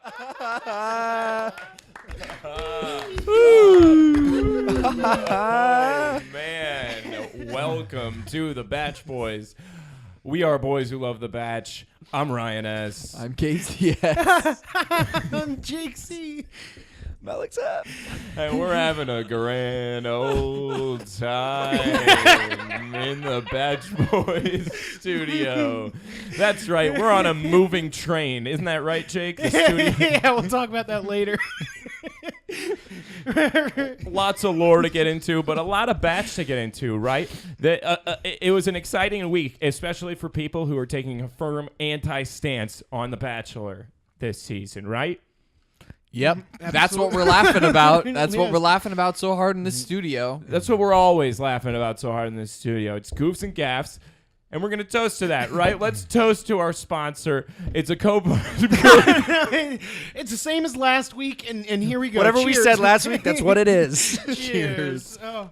Oh, man. Welcome to the Batch Boys. We are boys who love the Batch. I'm Ryan S. I'm Casey S. I'm Jake C. Alex F. And we're having a grand old time in the Batch Boys studio. That's right. We're on a moving train. Isn't that right, Jake? The studio. Yeah, we'll talk about that later. Lots of lore to get into, but a lot of Batch to get into, right? It was an exciting week, especially for people who are taking a firm anti-stance on The Bachelor this season, right? Yep. That's what we're laughing about. That's what we're laughing about so hard in this studio. That's what we're always laughing about so hard in this studio. It's goofs and gaffs, and we're going to toast to that, right? Let's toast to our sponsor. It's a It's the same as last week, and here we go. Whatever Cheers. we said last week, that's what it is. Cheers. Oh.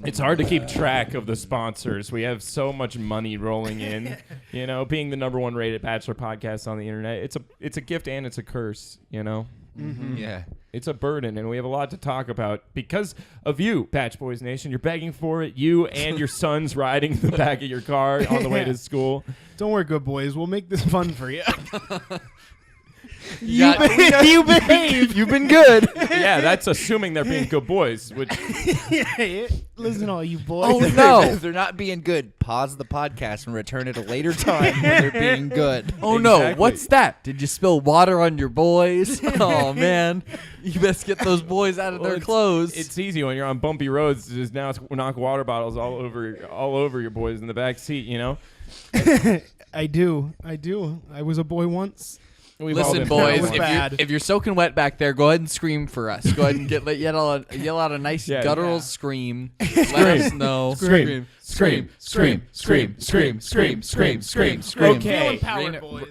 It's hard to keep track of the sponsors. We have so much money rolling in. You know, being the #1 rated Bachelor podcast on the internet, it's a gift and it's a curse, you know? Mm-hmm. Yeah. It's a burden, and we have a lot to talk about because of you, Batch Boys Nation. You're begging for it. You and your sons riding in the back of your car on the way to school. Don't worry, good boys. We'll make this fun for you. You behave. You've been good. Yeah, that's assuming they're being good boys. Which Listen, all you boys. Oh, no. If they're not being good, pause the podcast and return at a later time when they're being good. Oh, no. Exactly. What's that? Did you spill water on your boys? Oh, man. You best get those boys out of their clothes. It's easy when you're on bumpy roads to just now knock water bottles all over your boys in the back seat, you know? I do. I was a boy once. We've all Listen, been boys, there. if you're soaking wet back there, go ahead and scream for us. Go ahead and yell out a nice guttural scream. Let us know. Scream. Okay.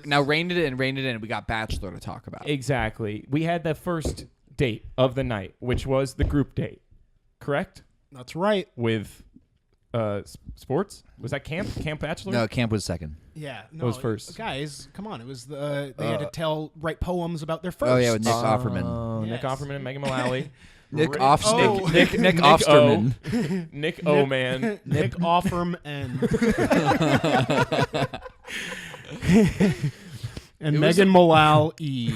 Now rein it in. We got Bachelor to talk about. Exactly. We had the first date of the night, which was the group date. Correct? That's right. With sports? Was that camp? Camp Bachelor? No, camp was second. Yeah. It was first. Guys, come on. It was they had to write poems about their first. Oh, yeah, with Nick Offerman. Oh, Yes. Nick Offerman and Megan Mullally. Nick Oh. Offerman. Nick O, man. Nick Offerman and Megan Mullally E.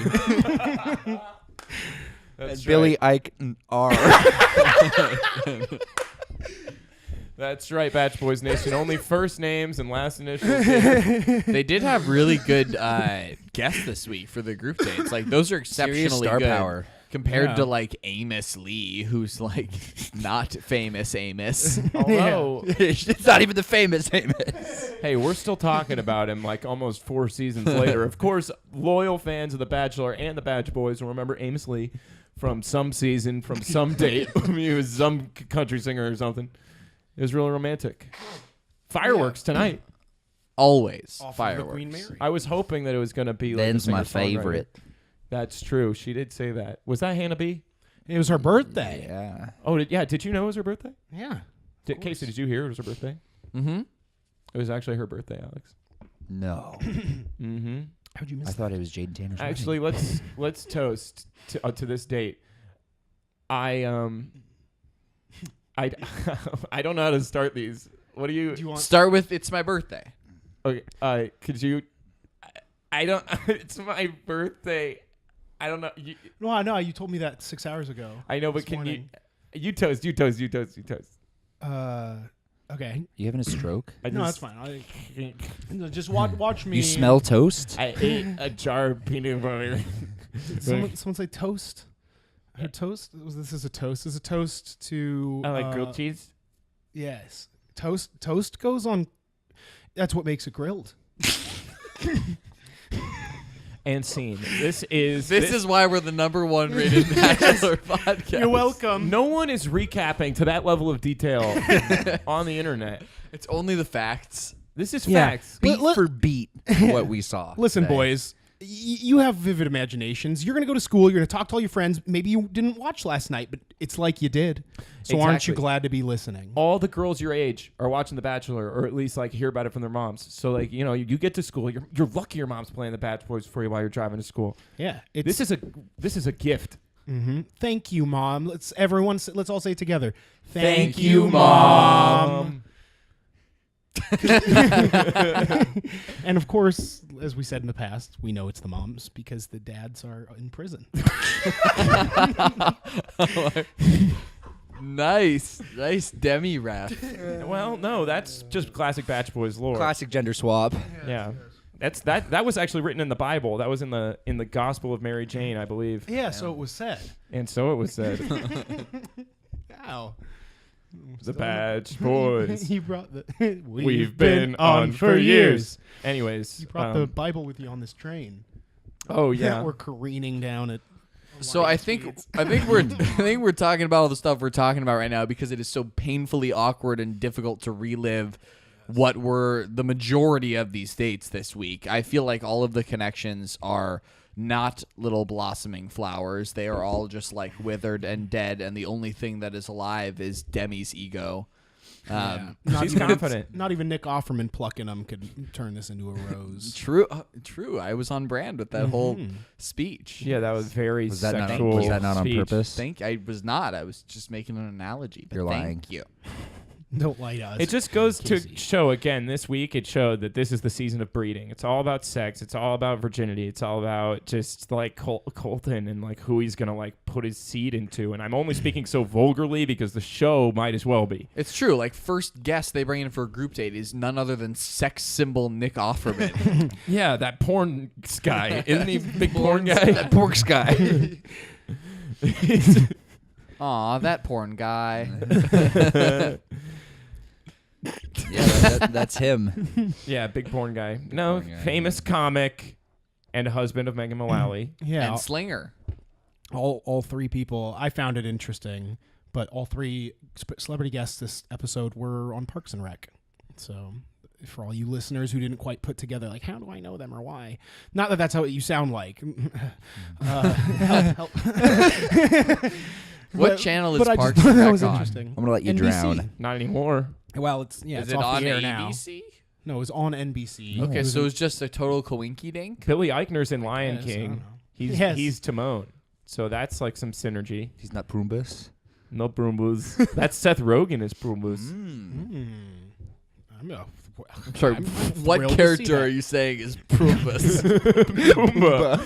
That's And Billy right. Ike R. That's right, Batch Boys Nation. Only first names and last initials. They did have really good guests this week for the group dates. Like those are Serious exceptionally star good power. compared to like Amos Lee, who's like not famous Amos. Although, It's not even the famous Amos. hey, we're still talking about him like almost 4 seasons later. Of course, loyal fans of The Bachelor and the Batch Boys will remember Amos Lee from some season, from some date. He was some country singer or something. It was really romantic. Fireworks tonight. Always Off of the fireworks. Queen Mary. I was hoping that it was going to be like Ben's a my singer-songwriter. favorite. That's true. She did say that. Was that Hannah B? It was her birthday. Yeah. Oh, did you know it was her birthday? Yeah. Casey, did you hear it was her birthday? Mm-hmm. It was actually her birthday, Alex. No. Mm-hmm. How'd you miss I thought it was Jaden Tanner's Actually, let's toast to this date. I don't know how to start these. What do you? Do you want? Start with "It's my birthday." Okay. Could you? I don't. It's my birthday. I don't know. No, I know. You told me that 6 hours ago. I know, but this can morning. you toast? You toast. Okay. You having a stroke? No, that's fine. Just watch me. You smell toast? I ate a jar of peanut butter. Did someone say toast? I heard toast. This is a toast. This is a toast to. I like grilled cheese. Yes. Toast goes on. That's what makes it grilled. And scene. This is why we're the #1 rated Bachelor podcast. You're welcome. No one is recapping to that level of detail on the internet. It's only the facts. This is facts. Beat for beat what we saw. Listen, today. boys. you have vivid imaginations. You're going to go to school. You're going to talk to all your friends. Maybe you didn't watch last night, but it's like you did. So aren't you glad to be listening? All the girls your age are watching The Bachelor, or at least like hear about it from their moms. So like you get to school. You're lucky your mom's playing The Bach Boys for you while you're driving to school. Yeah, this is a gift. Mm-hmm. Thank you, Mom. Let's all say it together. Thank you, Mom. And of course, as we said in the past, we know it's the moms because the dads are in prison. Nice demi rap. Well, no, that's just classic Bach Boys lore. Classic gender swap. Yeah. That was actually written in the Bible. That was in the Gospel of Mary Jane, I believe. Yeah, so it was said. And so it was said. Wow. The Bach Boys. He brought the We've been on for years. Anyways, you brought the Bible with you on this train. Oh yeah. We're careening down it. So I think we're talking about all the stuff we're talking about right now because it is so painfully awkward and difficult to relive what were the majority of these dates this week. I feel like all of the connections are not little blossoming flowers. They are all just like withered and dead, and the only thing that is alive is Demi's ego. She's confident. Not even Nick Offerman plucking them could turn this into a rose. True. I was on brand with that whole speech. Yeah, that was very sexual. Was that not on speech. purpose? I was not. I was just making an analogy. But You're lying. Thank you. Don't lie to us. It just goes Casey. to show again this week. It showed that this is the season of breeding. It's all about sex. It's all about virginity. It's all about just like Colton and like who he's gonna like put his seed into. And I'm only speaking so vulgarly because the show might as well be. It's true. Like first guest they bring in for a group date is none other than sex symbol Nick Offerman. Yeah, that porn guy. Isn't he a big porn guy? That porks guy. Aw, that porn guy. Yeah, that's him. Yeah, big porn guy. No, Porn guy. famous comic and husband of Megan Mullally. Yeah, And Slinger. all three people. I found it interesting, but all three celebrity guests this episode were on Parks and Rec. So for all you listeners who didn't quite put together, like, how do I know them or why? Not that that's how you sound like. Help. What channel is I Parks just thought and that Rec was on? interesting. I'm gonna let you NBC. drown. Not anymore. Well, it's Is it's it off on the air now. ABC? No, it was on NBC. Okay, It was so it's just a total coinky dink? Billy Eichner's in Lion guess, I don't King. know. He's Yes. he's Timon. So that's like some synergy. He's not Pumbus. No Broombus. That's Seth Rogen as Broombus. I'm Sorry, I'm what thrilled to see character that. are you saying is Pumbus? Pumbaa.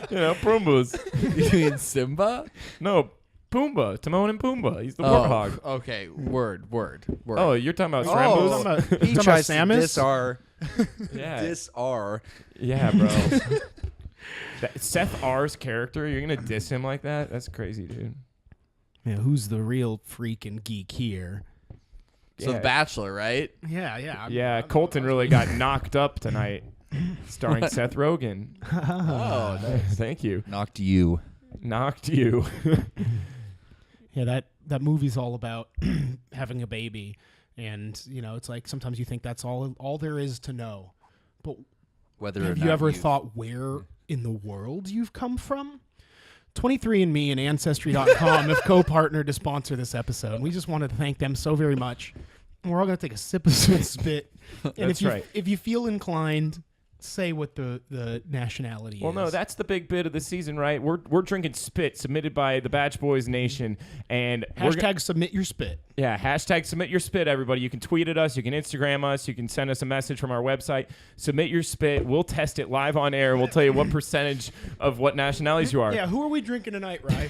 You know, Broombus. You mean Simba? No, Pumbaa. Timon and Pumbaa. He's the warthog. Okay, word. Oh, you're talking about Oh, Scrambles? he tries to Samus? diss our. Yeah. Yeah, bro. Seth R's character, you're going to diss him like that? That's crazy, dude. Yeah, who's the real freak and geek here? So Yeah. The Bachelor, right? Yeah. Yeah, Colton really got knocked up tonight, starring Seth Rogen. Oh, nice. Thank you. Knocked you. Knocked you. Yeah, that movie's all about having a baby, and it's like sometimes you think that's all there is to know, but Whether or have not you ever thought where in the world you've come from? 23andMe and Ancestry.com have co-partnered to sponsor this episode. We just wanted to thank them so very much. And we're all going to take a sip of spit. And That's right. If you feel inclined, say what the nationality Well, is. no, that's the big bit of the season, right? We're drinking spit submitted by the Bach Boys Nation, and Hashtag submit your spit. hashtag submit your spit, everybody. You can tweet at us, you can Instagram us, you can send us a message from our website. Submit your spit. We'll test it live on air. We'll tell you what percentage of what nationalities you are. Yeah, who are we drinking tonight, Rye?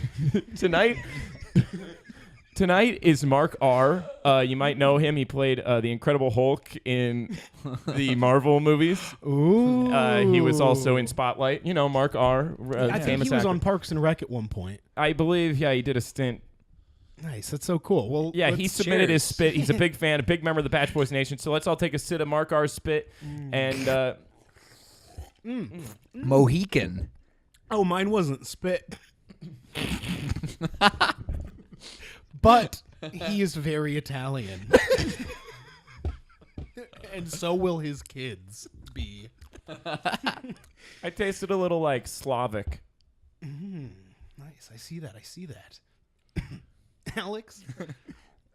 Tonight is Mark R. You might know him. He played the Incredible Hulk in the Marvel movies. Ooh. He was also in Spotlight. You know, Mark R. I think famous he was actor. on Parks and Rec at one point. I believe, yeah, he did a stint. Nice. That's so cool. Well, Yeah, he let's- submitted his cheers. spit. He's a big fan, a big member of the Bach Boys Nation. So let's all take a sip of Mark R's spit. And Mohican. Oh, mine wasn't spit. But he is very Italian. And so will his kids be. I tasted a little like Slavic. Nice. I see that. Alex?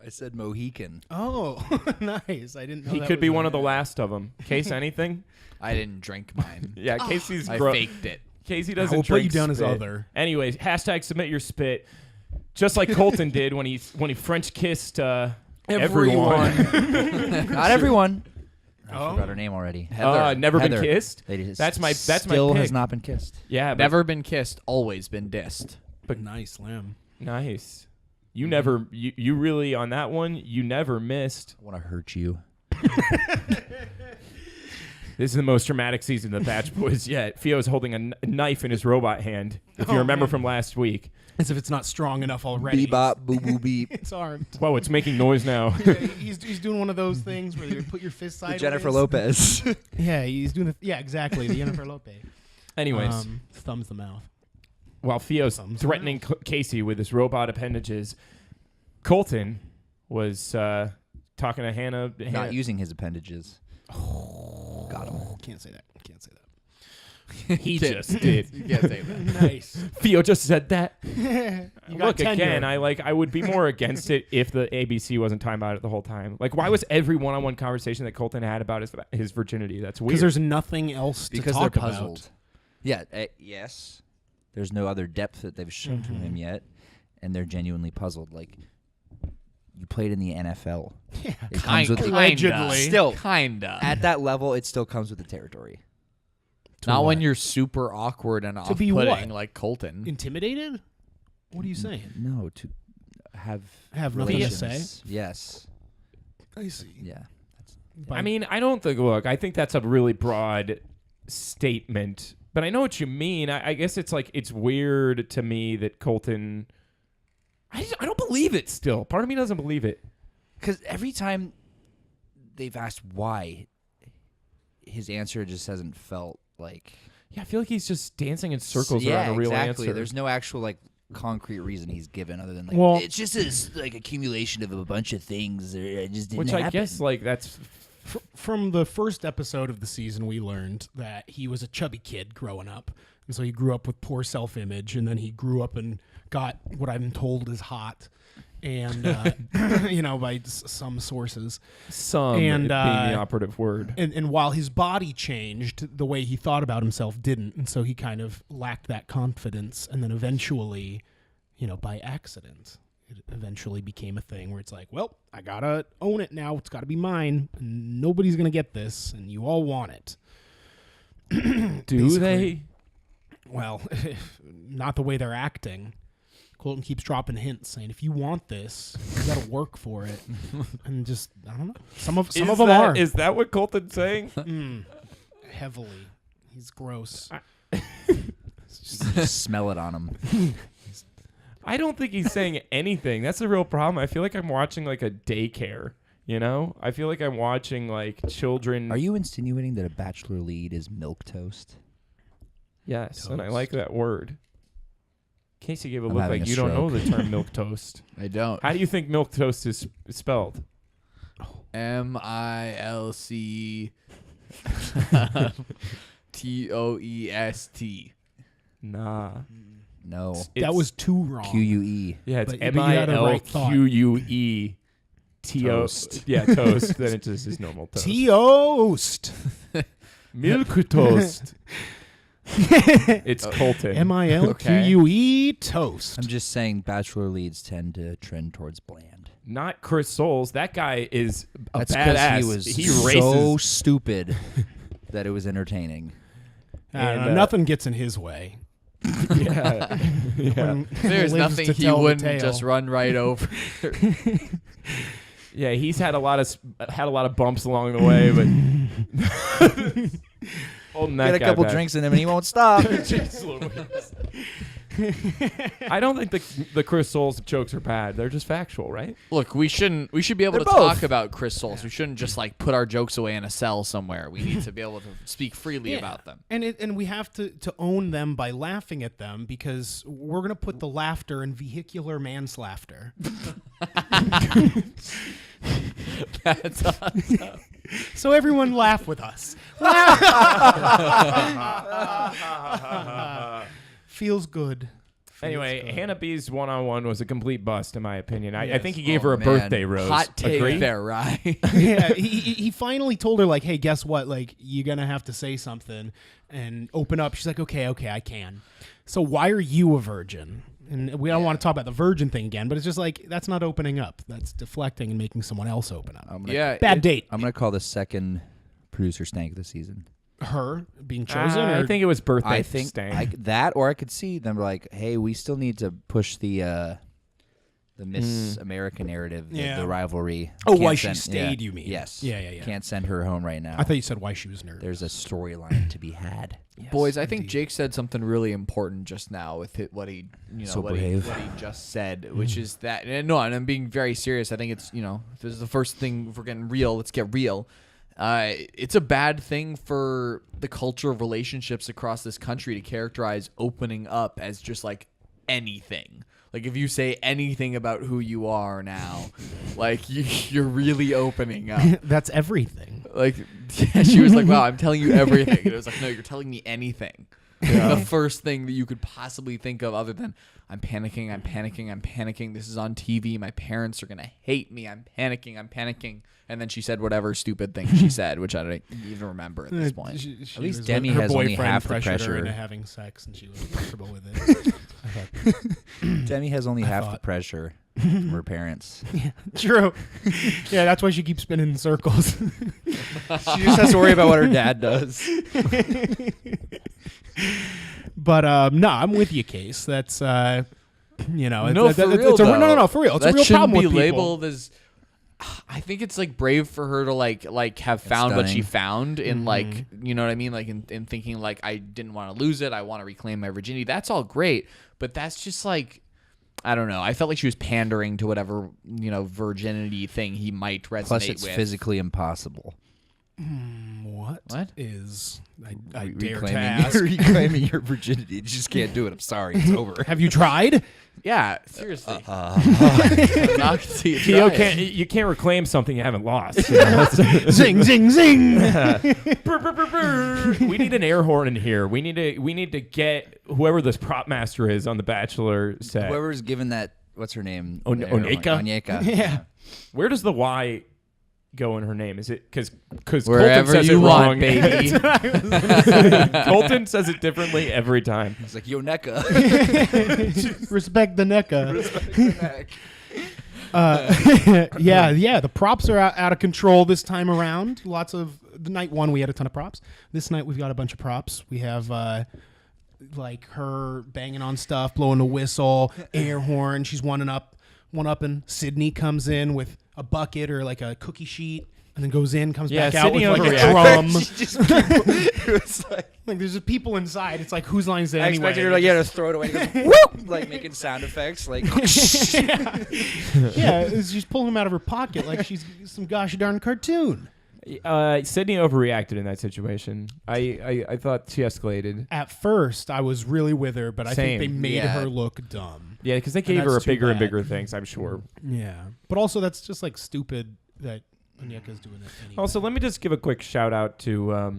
I said Mohican. Oh, nice. I didn't know He that could be was one a- of the last of them. Case anything? I didn't drink mine. Yeah, Casey's I gross. faked it. Casey I doesn't will put drink you down as spit. other. Anyways, hashtag submit your spit. Just like Colton did when he French kissed everyone. Not everyone. I Oh. forgot her name already. Never Heather. been kissed. Ladies, That's my still pick. has not been kissed. Yeah, but Never been kissed, always been dissed. But nice, Lamb. nice. You never. You really on that one. You never missed. I want to hurt you. This is the most dramatic season of the Batch Boys yet. Fio's holding a knife in his robot hand. If you Oh, remember man. from last week. As if it's not strong enough already. Bebop, boo boo beep. It's armed. Whoa, it's making noise now. He's doing one of those things where you put your fist The sideways. Jennifer Lopez. Yeah, he's doing exactly, the Jennifer Lopez. Anyways, Thumbs the mouth. while Fio's Thumbs threatening Casey with his robot appendages, Colton was talking to Hannah. Not using his appendages. Got him. Can't say that. He just did. You can't say that. Nice. Theo just said that. You got Look tenure. again. I would be more against it if the ABC wasn't talking about it the whole time. Like, why was every one-on-one conversation that Colton had about his virginity? That's weird. Because there's nothing else to Because talk they're puzzled. about. Yeah, yes. There's no other depth that they've shown to him yet, and they're genuinely puzzled. Like, you played in the NFL. Yeah. It comes with Allegedly. Still, Kinda. at that level, it still comes with the territory. Not what? when you're super awkward and To be off-putting what? like Colton. Intimidated? What are you saying? No, to have Have nothing to relations. say? Yes. I see. Yeah. I mean, I don't think. Look, I think that's a really broad statement, but I know what you mean. I guess it's like it's weird to me that Colton. I don't believe it. Still, part of me doesn't believe it. Because every time they've asked why, his answer just hasn't felt like. Yeah, I feel like he's just dancing in circles yeah, around a real exactly. answer. There's no actual like concrete reason he's given other than like Well- it's just this like accumulation of a bunch of things that it just didn't Which happen. I guess like that's From the first episode of the season, we learned that he was a chubby kid growing up. And so he grew up with poor self-image, and then he grew up and got what I'm told is hot. And, by some sources. some And, being the operative word. And while his body changed, the way he thought about himself didn't. And so he kind of lacked that confidence. And then eventually, by accident, it eventually became a thing where it's like, well, I got to own it now. It's got to be mine. And nobody's going to get this. And you all want it. Do they? Well, not the way they're acting. Colton keeps dropping hints saying, if you want this, you got to work for it. And just, I don't know. Some of them are. Is that what Colton's saying? Heavily. He's gross. Just smell it on him. I don't think he's saying anything. That's the real problem. I feel like I'm watching like a daycare. I feel like I'm watching like children. Are you insinuating that a bachelor lead is milquetoast? Yes, and I Toast. like that word. Casey gave a I'm look having like a you don't know stroke. the term milk toast. I don't. How do you think milk toast is spelled? MILC TOEST. Nah. No. That It's- was too wrong. QUE. Yeah, it's But you had a right thought. MILQUE. Toast. Yeah, toast. Then it just is normal toast. Toast. Milk toast. It's Colton. MILQUE toast. I'm just saying bachelor leads tend to trend towards bland. Not Chris Soules. That guy is a That's badass. he was he so races. stupid that it was entertaining. And, nothing gets in his way. Yeah. Yeah. When There's lives nothing to he tell the wouldn't tale. just run right over. Yeah, he's had a lot of bumps along the way, but holding that Get a guy couple back. drinks in him and he won't stop. Jeez Louise. I don't think the Chris Soules jokes are bad. They're just factual, right? Look, we should be able They're to both. talk about Chris Soules. We shouldn't just like put our jokes away in a cell somewhere. We need to be able to speak freely about them. And we have to own them by laughing at them, because we're going to put the laughter in vehicular manslaughter. That's awesome. So everyone laugh with us. Feels good. Anyway, Hannah B's one-on-one was a complete bust, in my opinion. I Yes. think he gave Oh, her a man. birthday rose. Hot take Agree? there, right? Yeah, he finally told her, like, hey, guess what? Like, you're going to have to say something and open up. She's like, okay, I can. So why are you a virgin? And we don't want to talk about the virgin thing again, but it's just like, that's not opening up. That's deflecting and making someone else open up. Bad date. I'm gonna call the second producer stank of the season. Her being chosen? I or think it was birthday I think stank. that, or I could see them like, hey, we still need to push the Miss America narrative, the rivalry. Oh, Can't why she stayed, you mean? Yes. Yeah. Can't send her home right now. I thought you said why she was nervous. There's a storyline to be had. Boys, I think Jake said something really important just now with what he just said, which is that, and I'm being very serious. I think it's, if this is the first thing, if we're getting real, let's get real. It's a bad thing for the culture of relationships across this country to characterize opening up as just like anything. Like if you say anything about who you are now, like you're really opening up. That's everything. Like she was like, wow, I'm telling you everything. And it was like, no, you're telling me anything. The first thing that you could possibly think of other than I'm panicking. This is on TV. My parents are going to hate me. I'm panicking. And then she said whatever stupid thing she said, which I don't even remember at this point. At least Demi has only half the pressure. Into having sex, and she was comfortable with it. Demi has only half the pressure from her parents. Yeah, true. Yeah, that's why she keeps spinning in circles. She just has to worry about what her dad does. But no, I'm with you, Case. That's for real. No, for real. It's that a real shouldn't problem be with people. labeled as. I think it's like brave for her to like have found what she stunning. found in like, you know what I mean, like in thinking like I didn't want to lose it, I want to reclaim my virginity. That's all great, but that's just like, I don't know. I felt like she was pandering to whatever virginity thing he might resonate Plus, it's with. physically impossible. What is? I dare to Reclaiming, ask. reclaiming your virginity. You just can't do it. I'm sorry. It's over. Have you tried? Yeah, seriously. Not to see it Theo try it. you can't reclaim something you haven't lost. Zing, zing, zing. We need an air horn in here. We need to get whoever this prop master is on the Bachelor set. Whoever's given that, what's her name? Onyeka? Onyeka. Yeah. Where does the Y go in her name? Is it because Colton Wherever says you it want, wrong, baby. Colton says it differently every time. It's like Onyeka. Respect the NECA. Yeah. The props are out of control this time around. Lots of the night one, we had a ton of props. This night we've got a bunch of props. We have like her banging on stuff, blowing a whistle, air horn. She's one up, and Sydney comes in with a bucket or like a cookie sheet, and then goes in, comes back out with Sydney like a overreacted. drum. It was Like there's just people inside. It's like whose line is it I anyway? expected her to throw it away. Whoop! Like making sound effects. Like Yeah, she's pulling him out of her pocket like she's some gosh darn cartoon. Sydney overreacted in that situation. I thought she escalated. At first, I was really with her, but I Same. think they made Yeah. her look dumb. Yeah, because they gave that's her too bigger and bad. bigger things, I'm sure. Yeah, but also that's just like stupid that Onyeka's doing it anyway. Also, let me just give a quick shout out to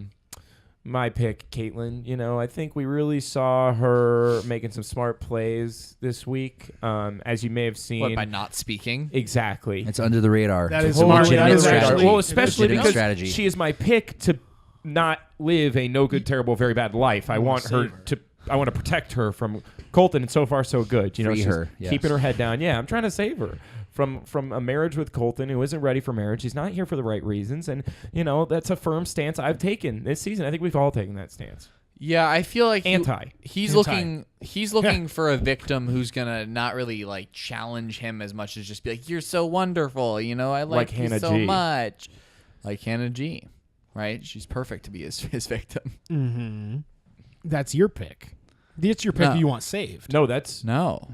my pick, Caitlin. I think we really saw her making some smart plays this week. As you may have seen. What, by not speaking? Exactly. it's under the radar. That is It's a smart. legitimate That is strategy. actually- Well, especially Legitimate because strategy. she is my pick to not live a no good, terrible, very bad life. I want her to. I want to protect her from Colton, and so far so good. Free she's her, yes. keeping her head down. Yeah, I'm trying to save her from a marriage with Colton who isn't ready for marriage. He's not here for the right reasons, and that's a firm stance I've taken this season. I think we've all taken that stance. Yeah, I feel like Anti. he's looking for a victim who's gonna not really like challenge him as much as just be like, "You're so wonderful," I like you Hannah so G. much, like Hannah G. Right? She's perfect to be his victim. Mm-hmm. That's your pick. It's your pick No. you want saved. No, that's No.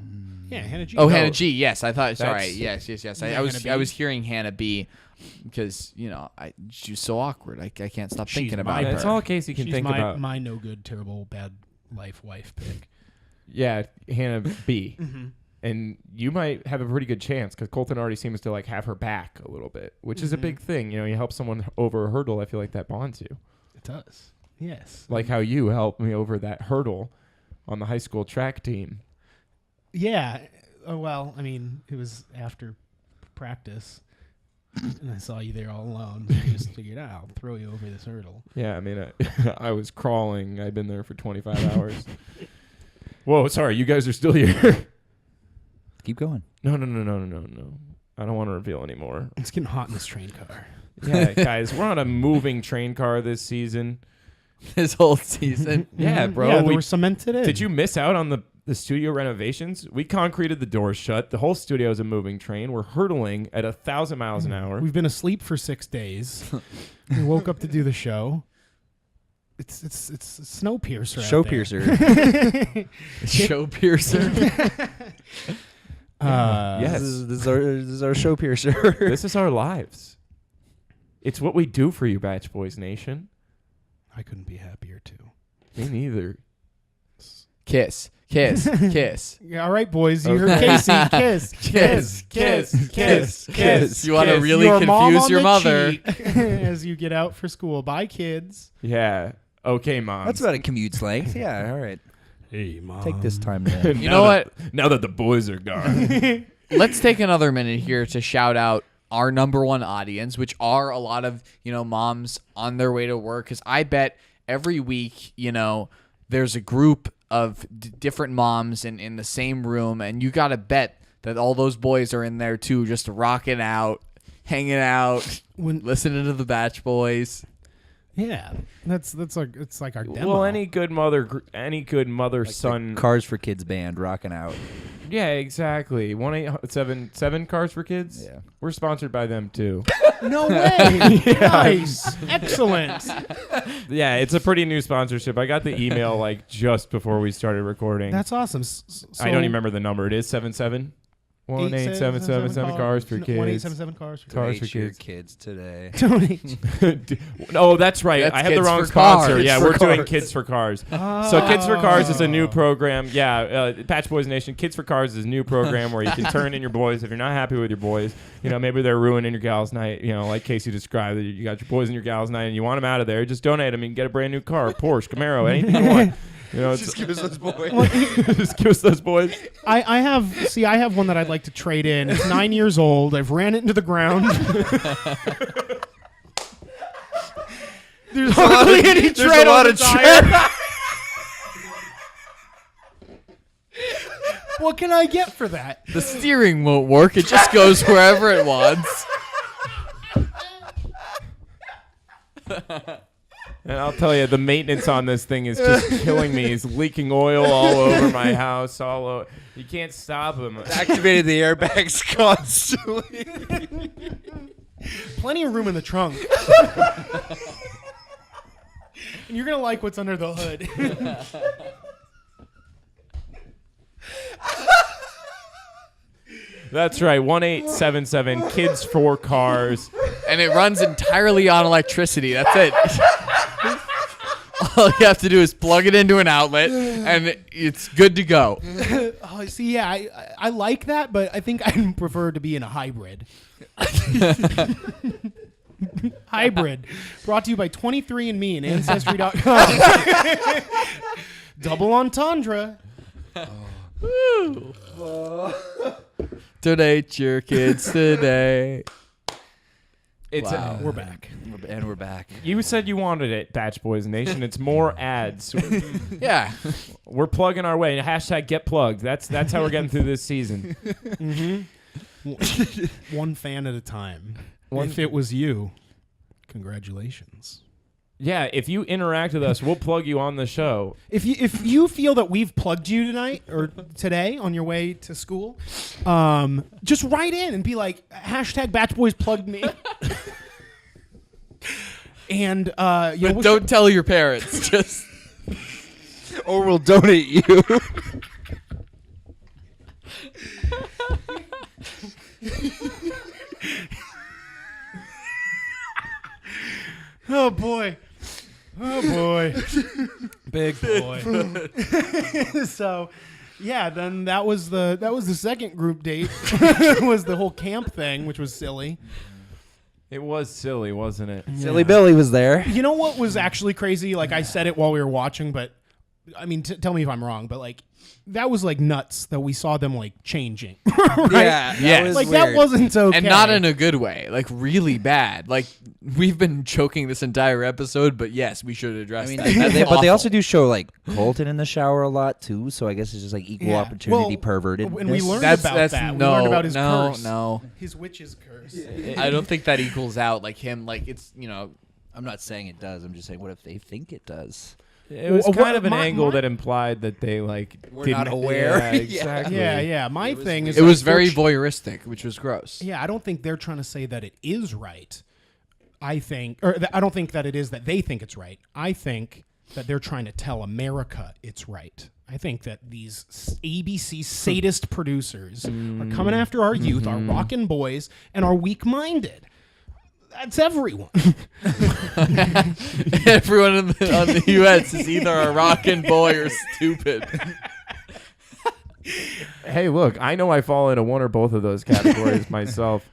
Yeah, Hannah G. Oh, No. Hannah G. Yes, I thought. Sorry. That's- Yes. Yeah, Hannah B. I was hearing Hannah B. Because she's so awkward. I can't stop She's thinking my about her. that's all Casey can She's think about. my no good, terrible, bad life wife pick. Yeah, Hannah B. Mm-hmm. And you might have a pretty good chance because Colton already seems to like have her back a little bit, which is a big thing. You help someone over a hurdle. I feel like that bonds you. It does. Yes. Like how you helped me over that hurdle on the high school track team. Yeah. Well, I mean, it was after practice, and I saw you there all alone. So I just figured, I'll throw you over this hurdle. Yeah, I mean, I was crawling. I'd been there for 25 hours. Whoa, sorry. You guys are still here. Keep going. No. I don't want to reveal anymore. It's getting hot in this train car. Yeah, guys, we're on a moving train car this season. This whole season. Yeah, bro. Yeah, we're cemented in. Did you miss out on the studio renovations? We concreted the doors shut. The whole studio is a moving train. We're hurdling at 1,000 miles an hour. We've been asleep for 6 days. We woke up to do the show. It's Snowpiercer. Showpiercer. Showpiercer. Yes. This is our Showpiercer. This is our lives. It's what we do for you, Batch Boys Nation. I couldn't be happier too. Me neither. Kiss. Yeah, all right, boys. You heard Casey. Kiss. You want to really Your mom confuse on your the mother. cheek as you get out for school. Bye, kids. Yeah. Okay, Mom. That's about a commute length. Yeah, all right. Hey, Mom. Take this time to... You know what? Now that the boys are gone. Let's take another minute here to shout out our number one audience, which are a lot of, moms on their way to work. Because I bet every week, there's a group of different moms in the same room. And you got to bet that all those boys are in there, too, just rocking out, hanging out, listening to the Batch Boys. Yeah, that's like it's like our demo. Well, any good mother son Cars for Kids band rocking out. Yeah, exactly. 1-877 Cars for Kids. Yeah, we're sponsored by them too. No way! Nice, excellent. Yeah, it's a pretty new sponsorship. I got the email like just before we started recording. That's awesome. I don't even remember the number. It is 77. 1-877 Cars for Kids. 1-877 Cars for Kids. Your kids today. Oh, that's right. That's I have the Kids wrong for sponsor. Cars. Yeah, For we're doing Cars. Kids for Cars. So Kids for Cars is a new program. Yeah, Patch Boys Nation. Kids for Cars is a new program where you can turn in your boys if you're not happy with your boys. Maybe they're ruining your gals' night. Like Casey described, you got your boys and your gals' night, and you want them out of there. Just donate them and get a brand new car, Porsche, Camaro, anything you want. Just give us those boys. Just give us those boys. I have one that I'd like to trade in. It's 9 years old. I've ran it into the ground. There's hardly any tread on the tire. What can I get for that? The steering won't work. It just goes wherever it wants. And I'll tell you, the maintenance on this thing is just killing me. It's leaking oil all over my house. You can't stop him. Activated the airbags constantly. Plenty of room in the trunk. And you're going to like what's under the hood. That's right. 1-877 Kids for Cars. And it runs entirely on electricity. That's it. All you have to do is plug it into an outlet, and it's good to go. Oh, see, yeah, I like that, but I think I prefer to be in a hybrid. Hybrid. Brought to you by 23andMe and Ancestry.com. Double entendre. Donate your kids today. Wow. We're back. And we're back. You said you wanted it, Batch Boys Nation. It's more ads. Yeah. We're plugging our way. Hashtag get plugged. That's how we're getting through this season. One fan at a time. If it was you, congratulations. Yeah, if you interact with us, we'll plug you on the show. If you feel that we've plugged you tonight or today on your way to school, just write in and be like, hashtag Batch Boys plugged me. And But don't tell your parents. Just Or we'll donate you. oh boy. Oh boy. Big boy. So Yeah, then that was the second group date. Was the whole camp thing, which was silly. It was silly, wasn't it? Silly Billy was there. You know what was actually crazy? Like I said it while we were watching, but I mean, tell me if I'm wrong, but like that was like nuts that we saw them like changing. Right? Yeah, that was like weird. that wasn't okay, and not in a good way, like really bad. Like we've been choking this entire episode, but yes, we should address that. That's but they also awful. do show like Colton in the shower a lot too. So I guess it's just like equal opportunity perverted. And we learned That's about that. no, we learned about his curse. no. His witch's curse. I don't think that equals out. Like him, like it's I'm not saying it does. I'm just saying what if they think it does. It was Well, kind of an my- angle that implied that they like We're didn't, not aware. Yeah, exactly. Yeah. My thing is it was very unfortunate- voyeuristic, which was gross. Yeah, I don't think they're trying to say that it is right. I don't think that it is that they think it's right. I think that they're trying to tell America it's right. I think that these ABC sadist producers are coming after our youth, our rockin' boys, and our weak-minded. That's everyone. Everyone on the U.S. is either a rockin' boy or stupid. Hey, look, I know I fall into one or both of those categories myself.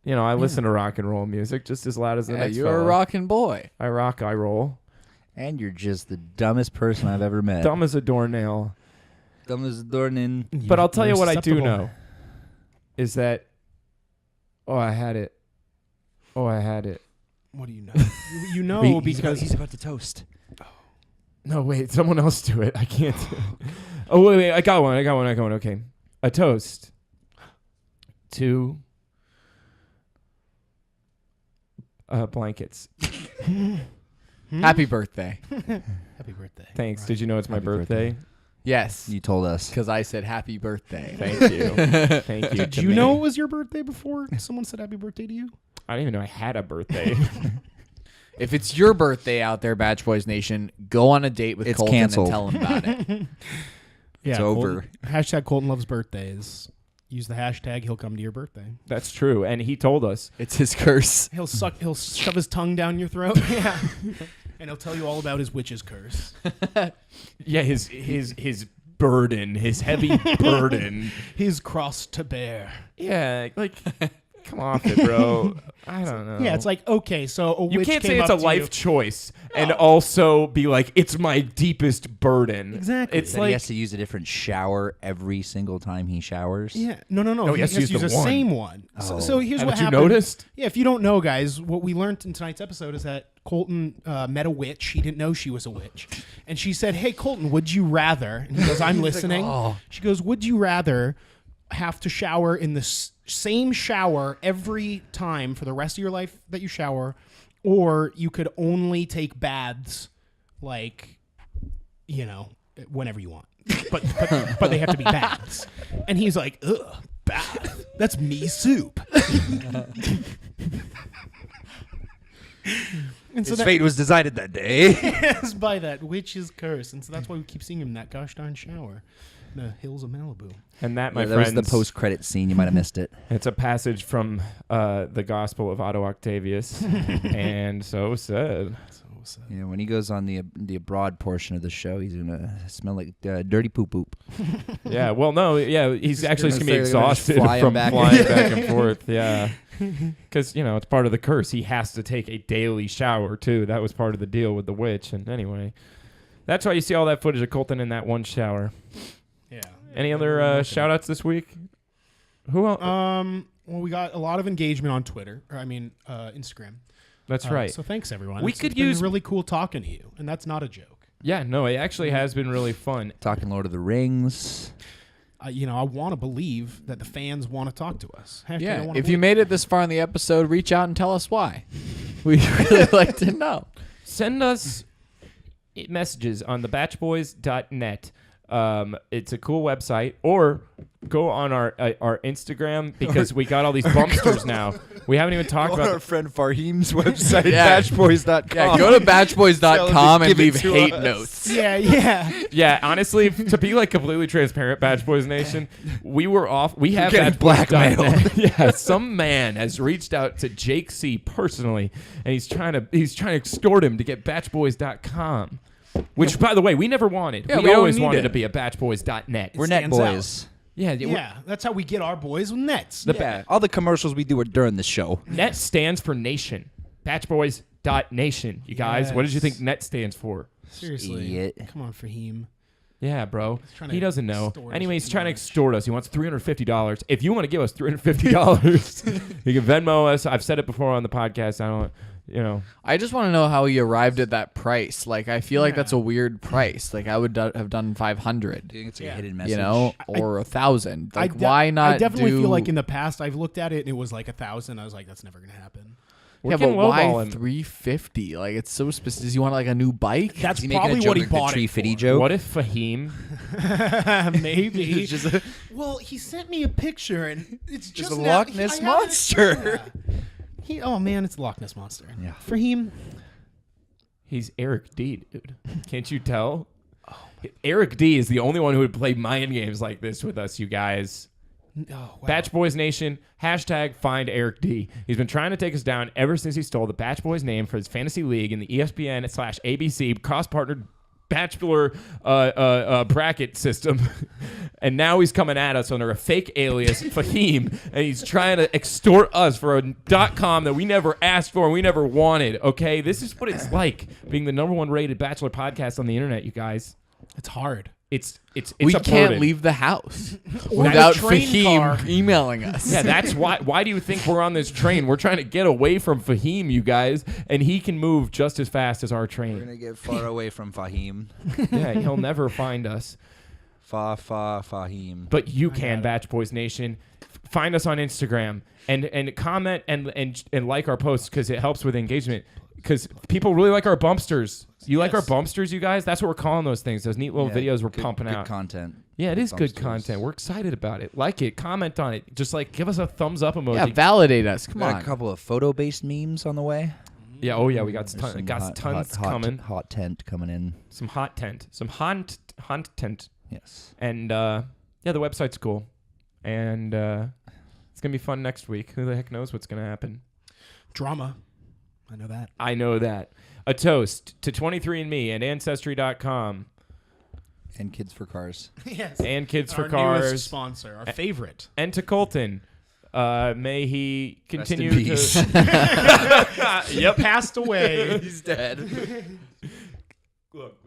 You know, I listen to rock and roll music just as loud as the next You're a fella. rockin' boy. I rock, I roll. And you're just the dumbest person I've ever met. Dumb as a doornail. Dumb as a doornail. But I'll tell you what I do susceptible. know is that, I had it. What do you know? You know because he's about to toast. No, wait, someone else do it. I can't. Oh, wait, I got one. Okay. A toast to blankets. Happy birthday. happy birthday. Thanks. Did you know it's my Happy birthday? Yes, You told us. because I said happy birthday. Thank you. Thank you. Did to you me. know it was your birthday before someone said happy birthday to you? I didn't even know I had a birthday. If it's your birthday out there, Batch Boys Nation, go on a date with It's Colton canceled. and tell him about it. Yeah, It's over. Hashtag Colton loves birthdays. Use the hashtag. He'll come to your birthday. That's true. And he told us. It's his curse. He'll shove his tongue down your throat. Yeah, and he'll tell you all about his witch's curse. Yeah, his burden, his heavy burden. His cross to bear. Yeah, like, come off it, bro. I don't know. Yeah, it's like okay, so a you witch can't came say it's up a to life you. choice and also be like, it's my deepest burden. Exactly. It's That like he has to use a different shower every single time he showers. Yeah, no. No, he has to use the the one. same one. So here's what Haven't you happened. noticed? Yeah, if you don't know, guys, what we learned in tonight's episode is that Colton met a witch. He didn't know she was a witch. And she said, hey, Colton, would you rather? And he goes, I'm listening. She goes, would you rather have to shower in the same shower every time for the rest of your life that you shower, or you could only take baths like, whenever you want. But they have to be baths. And he's like, ugh, bath. That's me soup. And so His fate was decided that day. is by that witch's curse. And so that's why we keep seeing him in that gosh darn shower in the hills of Malibu. And that, my that friends, was the post-credit scene. You might have missed it. it's a passage from the Gospel of Otto Octavius. And so said. Yeah, when he goes on the abroad portion of the show, he's gonna smell like dirty poop poop. Yeah, well, no, yeah, he's actually just gonna going to be say they're gonna just exhausted fly him from back. flying back and forth. Yeah. Because, it's part of the curse. He has to take a daily shower, too. That was part of the deal with the witch. And anyway, that's why you see all that footage of Colton in that one shower. Yeah. Any other shout-outs this week? Who else? Well, we got a lot of engagement on Twitter. Instagram. That's right. So thanks, everyone. We It's could been use- really cool talking to you, and that's not a joke. Yeah, no, it actually has been really fun. Talking Lord of the Rings. I want to believe that the fans want to talk to us. Hashtag I Yeah, wanna if you believe. made it this far in the episode, reach out and tell us why. We'd really like to know. Send us messages on thebatchboys.net. It's a cool website. Or go on our Instagram because we got all these bumpsters now. We haven't even talked about friend Farheem's website, Yeah. batchboys.com. Yeah, go to batchboys.com and Give it leave to hate us. notes. Yeah. Yeah, honestly, to be like completely transparent, Batch Boys Nation, we were off. We have getting BatchBoys.net. blackmailed. Yeah, some man has reached out to Jake C personally, and he's trying to extort him to get BatchBoys.com. Which, by the way, we never wanted. Yeah, we we don't always need wanted it. to be a batchboys.net. We're net stands out. boys. Yeah, Yeah, that's how we get our boys with nets. All the commercials we do are during the show. net stands for nation. Batchboys.nation. You guys, what did you Yes. think net stands for? Seriously. Idiot. Come on, Fahim. Yeah, bro. trying He to doesn't know. extort Anyway, us he's too trying to much. extort us. He wants $350. If you want to give us $350, you can Venmo us. I've said it before on the podcast. I don't, I just want to know how he arrived at that price. Like, I feel like that's a weird price. Like, I would have done 500. Do you think it's like Yeah. a hidden message? You know, or 1,000. Like, I why not? I definitely do... feel like in the past I've looked at it and it was like 1,000. I was like, that's never gonna happen. we Yeah, can but why lowball him. 350? Like, it's so specific. Does he want like a new bike? That's Is he making probably a joke what he like the bought tree it fitty for. joke? What if Fahim? Maybe. It's just a- Well, he sent me a picture and it's just a now- Loch Ness I have it- monster. yeah. Oh man, it's a Loch Ness monster. Yeah. Fahim. He's Eric D, dude. Can't you tell? Eric D is the only one who would play mind games like this with us, you guys. Oh, wow. Batch Boys Nation, hashtag find Eric D. He's been trying to take us down ever since he stole the Batch Boys name for his fantasy league in the ESPN/ABC cross-partnered Bachelor bracket system. And now he's coming at us under a fake alias, Fahim, and he's trying to extort us for a .com that we never asked for and we never wanted, okay? This is what it's like being the #1 rated Bachelor podcast on the internet, you guys. It's hard. It's we a can't burden. leave the house Or without the train Fahim car. emailing us. Yeah, that's why. Why do you think we're on this train? We're trying to get away from Fahim, you guys, and he can move just as fast as our We're train. gonna get far away from Fahim. Yeah, he'll never find us. Fahim. But you got can, it. Batch Boys Nation. Find us on Instagram and comment and like our posts because it helps with engagement. Because people really like our bumpsters. You like our Yes. bumpsters, you guys? That's what we're calling those things. Those neat little videos we're pumping good out. content. Yeah, it is good Bumpsters. content. We're excited about it. Like it. Comment on it. Just like give us a thumbs up emoji. Yeah, validate us. Come Got on. a couple of photo-based memes on the way. Yeah, oh yeah, we got, There's some tons coming. Hot tent coming in. Some hot tent. Some hot tent. Yes. And yeah, the website's cool. And it's going to be fun next week. Who the heck knows what's going to happen? Drama. I know that. I know that. A toast to 23andMe and Ancestry.com And Kids for Cars. Yes. and Kids for Our Cars newest sponsor, our favorite. and to Colton. May he continue Rest in peace. to... Yep. Passed away. He's dead. Look.